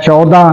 14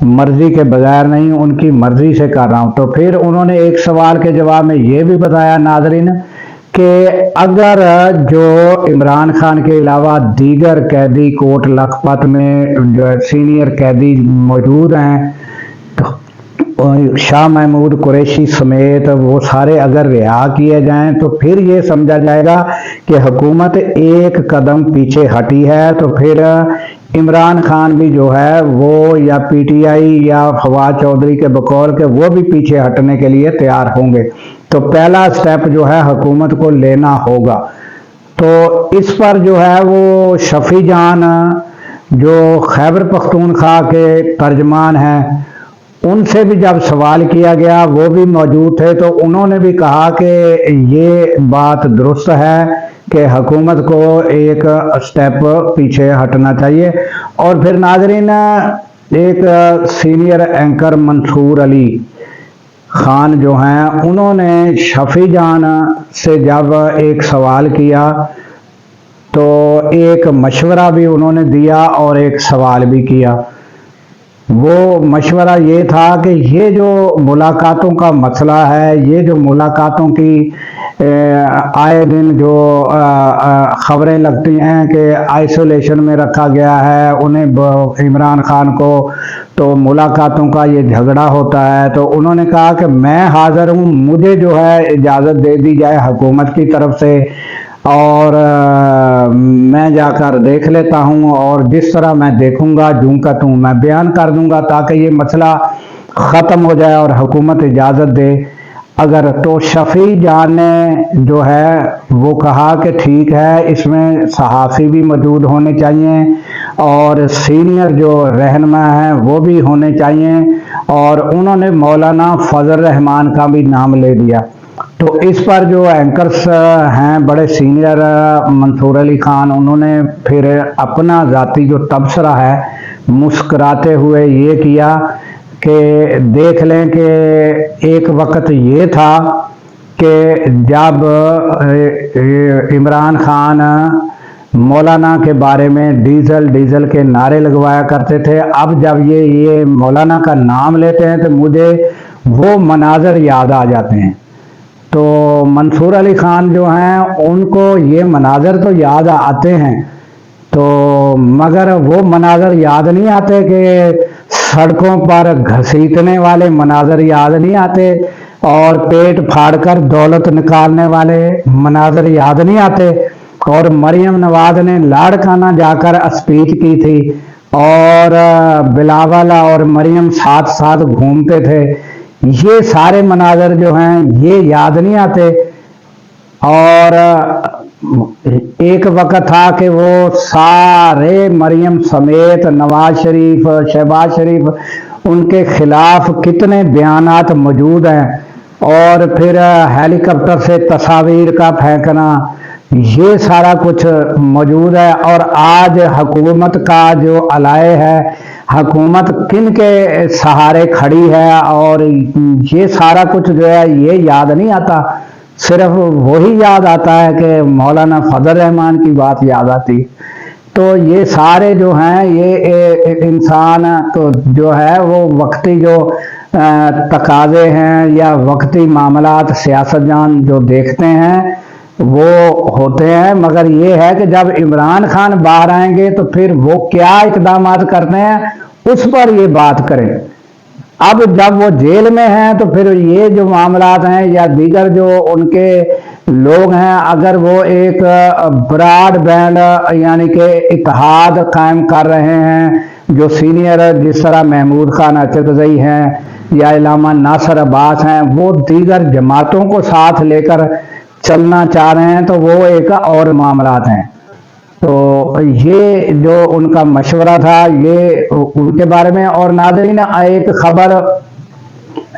مرضی کے بغیر نہیں، ان کی مرضی سے کر رہا ہوں۔ تو پھر انہوں نے ایک سوال کے جواب میں یہ بھی بتایا ناظرین کہ اگر جو عمران خان کے علاوہ دیگر قیدی کوٹ لکھپت میں جو سینئر قیدی موجود ہیں، شاہ محمود قریشی سمیت وہ سارے اگر رہا کیے جائیں تو پھر یہ سمجھا جائے گا کہ حکومت ایک قدم پیچھے ہٹی ہے، تو پھر عمران خان بھی جو ہے وہ یا پی ٹی آئی یا فواد چودھری کے بقول کہ وہ بھی پیچھے ہٹنے کے لیے تیار ہوں گے۔ تو پہلا سٹیپ جو ہے حکومت کو لینا ہوگا۔ تو اس پر جو ہے وہ شفیع جان جو خیبر پختونخوا کے ترجمان ہیں، ان سے بھی جب سوال کیا گیا وہ بھی موجود تھے، تو انہوں نے بھی کہا کہ یہ بات درست ہے کہ حکومت کو ایک سٹیپ پیچھے ہٹنا چاہیے۔ اور پھر ناظرین ایک سینئر اینکر منصور علی خان جو ہیں، انہوں نے شفیع جان سے جب ایک سوال کیا تو ایک مشورہ بھی انہوں نے دیا اور ایک سوال بھی کیا۔ وہ مشورہ یہ تھا کہ یہ جو ملاقاتوں کا مسئلہ ہے، یہ جو ملاقاتوں کی آئے دن جو خبریں لگتی ہیں کہ آئسولیشن میں رکھا گیا ہے انہیں عمران خان کو، تو ملاقاتوں کا یہ جھگڑا ہوتا ہے، تو انہوں نے کہا کہ میں حاضر ہوں، مجھے جو ہے اجازت دے دی جائے حکومت کی طرف سے، اور میں جا کر دیکھ لیتا ہوں، اور جس طرح میں دیکھوں گا جوں کا توں میں بیان کر دوں گا تاکہ یہ مسئلہ ختم ہو جائے اور حکومت اجازت دے۔ اگر تو شفیع جان نے جو ہے وہ کہا کہ ٹھیک ہے، اس میں صحافی بھی موجود ہونے چاہیے اور سینئر جو رہنما ہیں وہ بھی ہونے چاہیے، اور انہوں نے مولانا فضل الرحمان کا بھی نام لے دیا۔ تو اس پر جو اینکرز ہیں بڑے سینئر منصور علی خان، انہوں نے پھر اپنا ذاتی جو تبصرہ ہے مسکراتے ہوئے یہ کیا کہ دیکھ لیں کہ ایک وقت یہ تھا کہ جب عمران خان مولانا کے بارے میں ڈیزل کے نعرے لگوایا کرتے تھے، اب جب یہ مولانا کا نام لیتے ہیں تو مجھے وہ مناظر یاد آ جاتے ہیں۔ تو منصور علی خان جو ہیں ان کو یہ مناظر تو یاد آتے ہیں، تو مگر وہ مناظر یاد نہیں آتے کہ سڑکوں پر گھسیٹنے والے مناظر یاد نہیں آتے، اور پیٹ پھاڑ کر دولت نکالنے والے مناظر یاد نہیں آتے، اور مریم نواز نے لاڑکانہ جا کر اسپیچ کی تھی اور بلاول اور مریم ساتھ ساتھ گھومتے تھے، یہ سارے مناظر جو ہیں یہ یاد نہیں آتے۔ اور ایک وقت تھا کہ وہ سارے مریم سمیت نواز شریف، شہباز شریف، ان کے خلاف کتنے بیانات موجود ہیں، اور پھر ہیلی کاپٹر سے تصاویر کا پھینکنا، یہ سارا کچھ موجود ہے۔ اور آج حکومت کا جو علائے ہے، حکومت کن کے سہارے کھڑی ہے، اور یہ سارا کچھ جو ہے یہ یاد نہیں آتا، صرف وہی یاد آتا ہے کہ مولانا فضل الرحمان کی بات یاد آتی۔ تو یہ سارے جو ہیں یہ انسان تو جو ہے وہ وقتی جو تقاضے ہیں یا وقتی معاملات سیاست جان جو دیکھتے ہیں وہ ہوتے ہیں، مگر یہ ہے کہ جب عمران خان باہر آئیں گے تو پھر وہ کیا اقدامات کرتے ہیں اس پر یہ بات کریں۔ اب جب وہ جیل میں ہیں تو پھر یہ جو معاملات ہیں یا دیگر جو ان کے لوگ ہیں، اگر وہ ایک براڈ بینڈ یعنی کہ اتحاد قائم کر رہے ہیں، جو سینئر جس طرح محمود خان اچکزئی ہیں یا علامہ ناصر عباس ہیں، وہ دیگر جماعتوں کو ساتھ لے کر چلنا چاہ رہے ہیں، تو وہ ایک اور معاملات ہیں۔ تو یہ جو ان کا مشورہ تھا یہ ان کے بارے میں۔ اور ناظرین ایک خبر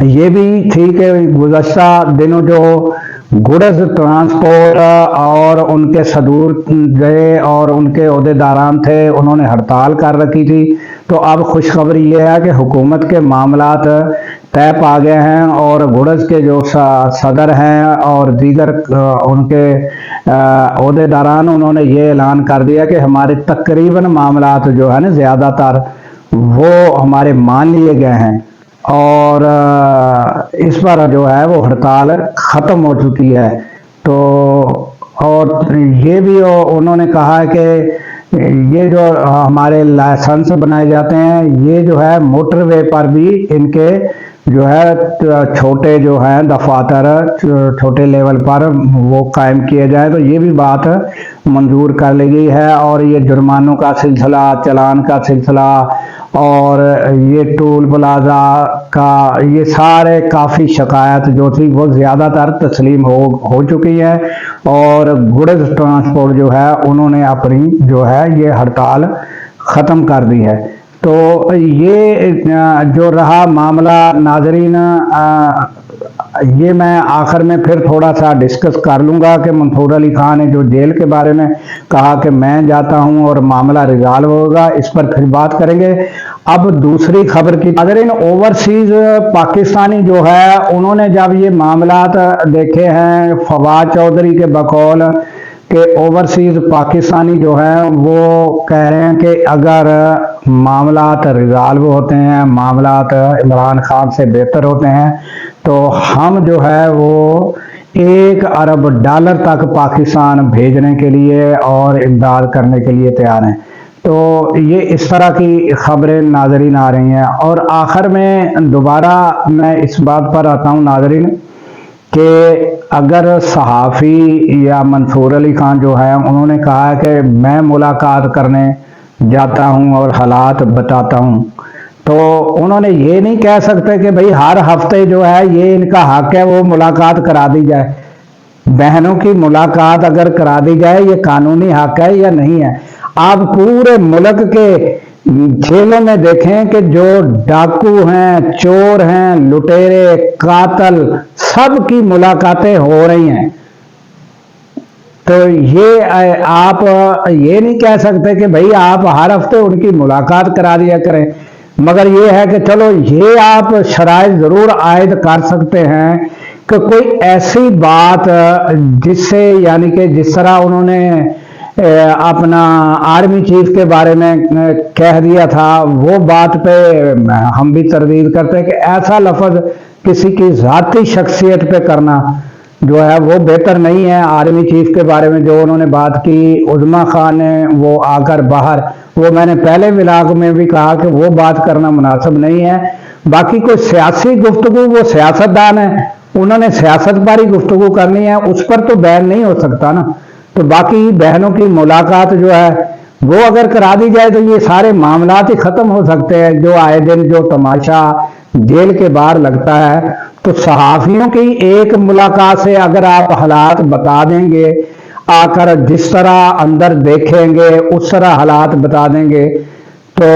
یہ بھی تھی کہ گزشتہ دنوں جو گڈز ٹرانسپورٹ اور ان کے صدور گئے اور ان کے عہدیداران تھے، انہوں نے ہڑتال کر رکھی تھی، تو اب خوشخبری یہ ہے کہ حکومت کے معاملات طے پا گئے ہیں، اور گڈز کے جو صدر ہیں اور دیگر ان کے عہدیداران، انہوں نے یہ اعلان کر دیا کہ ہمارے تقریباً معاملات جو ہے نا زیادہ تر وہ ہمارے مان لیے گئے ہیں، اور اس پر جو ہے وہ ہڑتال ختم ہو چکی ہے۔ تو اور یہ بھی انہوں نے کہا ہے کہ یہ جو ہمارے لائسنس بنائے جاتے ہیں، یہ جو ہے موٹر وے پر بھی ان کے جو ہے چھوٹے جو ہیں دفاتر چھوٹے لیول پر وہ قائم کیے جائے، تو یہ بھی بات منظور کر لی گئی ہے۔ اور یہ جرمانوں کا سلسلہ، چلان کا سلسلہ، اور یہ ٹول پلازا کا یہ سارے کافی شکایت جو تھی وہ زیادہ تر تسلیم ہو چکی ہے، اور گڈز ٹرانسپورٹ جو ہے انہوں نے اپنی جو ہے یہ ہڑتال ختم کر دی ہے۔ تو یہ جو رہا معاملہ ناظرین، یہ میں آخر میں پھر تھوڑا سا ڈسکس کر لوں گا کہ منصور علی خان نے جو جیل کے بارے میں کہا کہ میں جاتا ہوں اور معاملہ ریزالو ہوگا، اس پر پھر بات کریں گے۔ اب دوسری خبر کی ناظرین، اوورسیز پاکستانی جو ہے انہوں نے جب یہ معاملات دیکھے ہیں، فواد چودھری کے بقول کہ اوورسیز پاکستانی جو ہیں وہ کہہ رہے ہیں کہ اگر معاملات ریزالو ہوتے ہیں، معاملات عمران خان سے بہتر ہوتے ہیں، تو ہم جو ہے وہ $1 ارب تک پاکستان بھیجنے کے لیے اور امداد کرنے کے لیے تیار ہیں۔ تو یہ اس طرح کی خبریں ناظرین آ رہی ہیں۔ اور آخر میں دوبارہ میں اس بات پر آتا ہوں ناظرین کہ اگر صحافی یا منصور علی خان جو ہے انہوں نے کہا ہے کہ میں ملاقات کرنے جاتا ہوں اور حالات بتاتا ہوں، تو انہوں نے یہ نہیں کہہ سکتے کہ بھئی ہر ہفتے جو ہے یہ ان کا حق ہے وہ ملاقات کرا دی جائے۔ بہنوں کی ملاقات اگر کرا دی جائے یہ قانونی حق ہے یا نہیں ہے؟ آپ پورے ملک کے جیلوں میں دیکھیں کہ جو ڈاکو ہیں، چور ہیں، لٹیرے، قاتل، سب کی ملاقاتیں ہو رہی ہیں۔ تو یہ آپ یہ نہیں کہہ سکتے کہ بھئی آپ ہر ہفتے ان کی ملاقات کرا دیا کریں، مگر یہ ہے کہ چلو یہ آپ شرائط ضرور عائد کر سکتے ہیں کہ کوئی ایسی بات جس سے یعنی کہ جس طرح انہوں نے اپنا آرمی چیف کے بارے میں کہہ دیا تھا، وہ بات پہ ہم بھی تردید کرتے ہیں کہ ایسا لفظ کسی کی ذاتی شخصیت پہ کرنا جو ہے وہ بہتر نہیں ہے۔ آرمی چیف کے بارے میں جو انہوں نے بات کی، عظمیٰ خان نے وہ آ کر باہر، وہ میں نے پہلے ولاگ میں بھی کہا کہ وہ بات کرنا مناسب نہیں ہے۔ باقی کوئی سیاسی گفتگو، وہ سیاستدان ہے، انہوں نے سیاست پر ہی گفتگو کرنی ہے، اس پر تو بین نہیں ہو سکتا نا۔ تو باقی بہنوں کی ملاقات جو ہے وہ اگر کرا دی جائے تو یہ سارے معاملات ہی ختم ہو سکتے ہیں۔ جو آئے دن جو تماشا جیل کے باہر لگتا ہے، تو صحافیوں کی ایک ملاقات سے اگر آپ حالات بتا دیں گے، آ کر جس طرح اندر دیکھیں گے اس طرح حالات بتا دیں گے، تو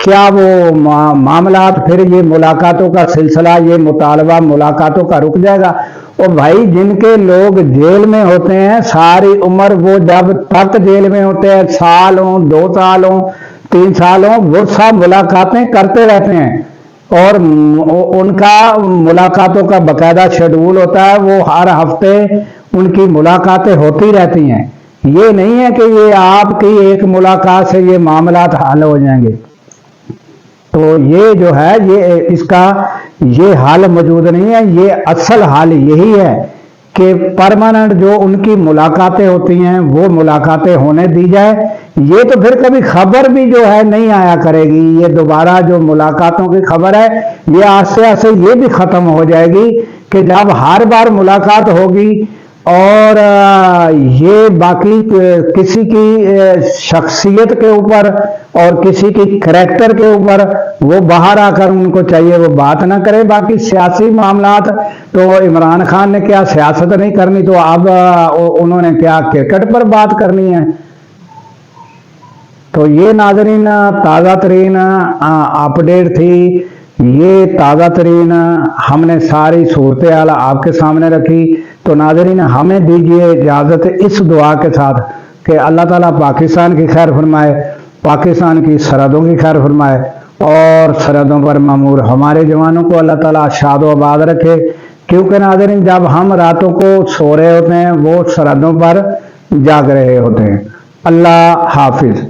کیا وہ معاملات پھر یہ ملاقاتوں کا سلسلہ، یہ مطالبہ ملاقاتوں کا رک جائے گا؟ اور بھائی جن کے لوگ جیل میں ہوتے ہیں ساری عمر، وہ جب تک جیل میں ہوتے ہیں، سال ہوں، 2 سال ہوں، 3 سال ہوں، وہ سب ملاقاتیں کرتے رہتے ہیں، اور ان کا ملاقاتوں کا باقاعدہ شیڈول ہوتا ہے، وہ ہر ہفتے ان کی ملاقاتیں ہوتی رہتی ہیں۔ یہ نہیں ہے کہ یہ آپ کی ایک ملاقات سے یہ معاملات حل ہو جائیں گے۔ تو یہ جو ہے یہ اس کا یہ حل موجود نہیں ہے۔ یہ اصل حل یہی ہے کہ پرماننٹ جو ان کی ملاقاتیں ہوتی ہیں وہ ملاقاتیں ہونے دی جائے۔ یہ تو پھر کبھی خبر بھی جو ہے نہیں آیا کرے گی، یہ دوبارہ جو ملاقاتوں کی خبر ہے یہ آہستہ آہستہ یہ بھی ختم ہو جائے گی کہ جب ہر بار ملاقات ہوگی اور یہ باقی کسی کی شخصیت کے اوپر اور کسی کی کریکٹر کے اوپر وہ باہر آ کر ان کو چاہیے وہ بات نہ کرے۔ باقی سیاسی معاملات تو عمران خان نے کیا سیاست نہیں کرنی، تو اب انہوں نے کیا کرکٹ پر بات کرنی ہے؟ تو یہ ناظرین تازہ ترین اپڈیٹ تھی، یہ تازہ ترین ہم نے ساری صورتحال آپ کے سامنے رکھی۔ تو ناظرین ہمیں دیجیے اجازت اس دعا کے ساتھ کہ اللہ تعالیٰ پاکستان کی خیر فرمائے، پاکستان کی سرحدوں کی خیر فرمائے، اور سرحدوں پر مامور ہمارے جوانوں کو اللہ تعالیٰ شاد و آباد رکھے۔ کیونکہ ناظرین جب ہم راتوں کو سو رہے ہوتے ہیں وہ سرحدوں پر جاگ رہے ہوتے ہیں۔ اللہ حافظ۔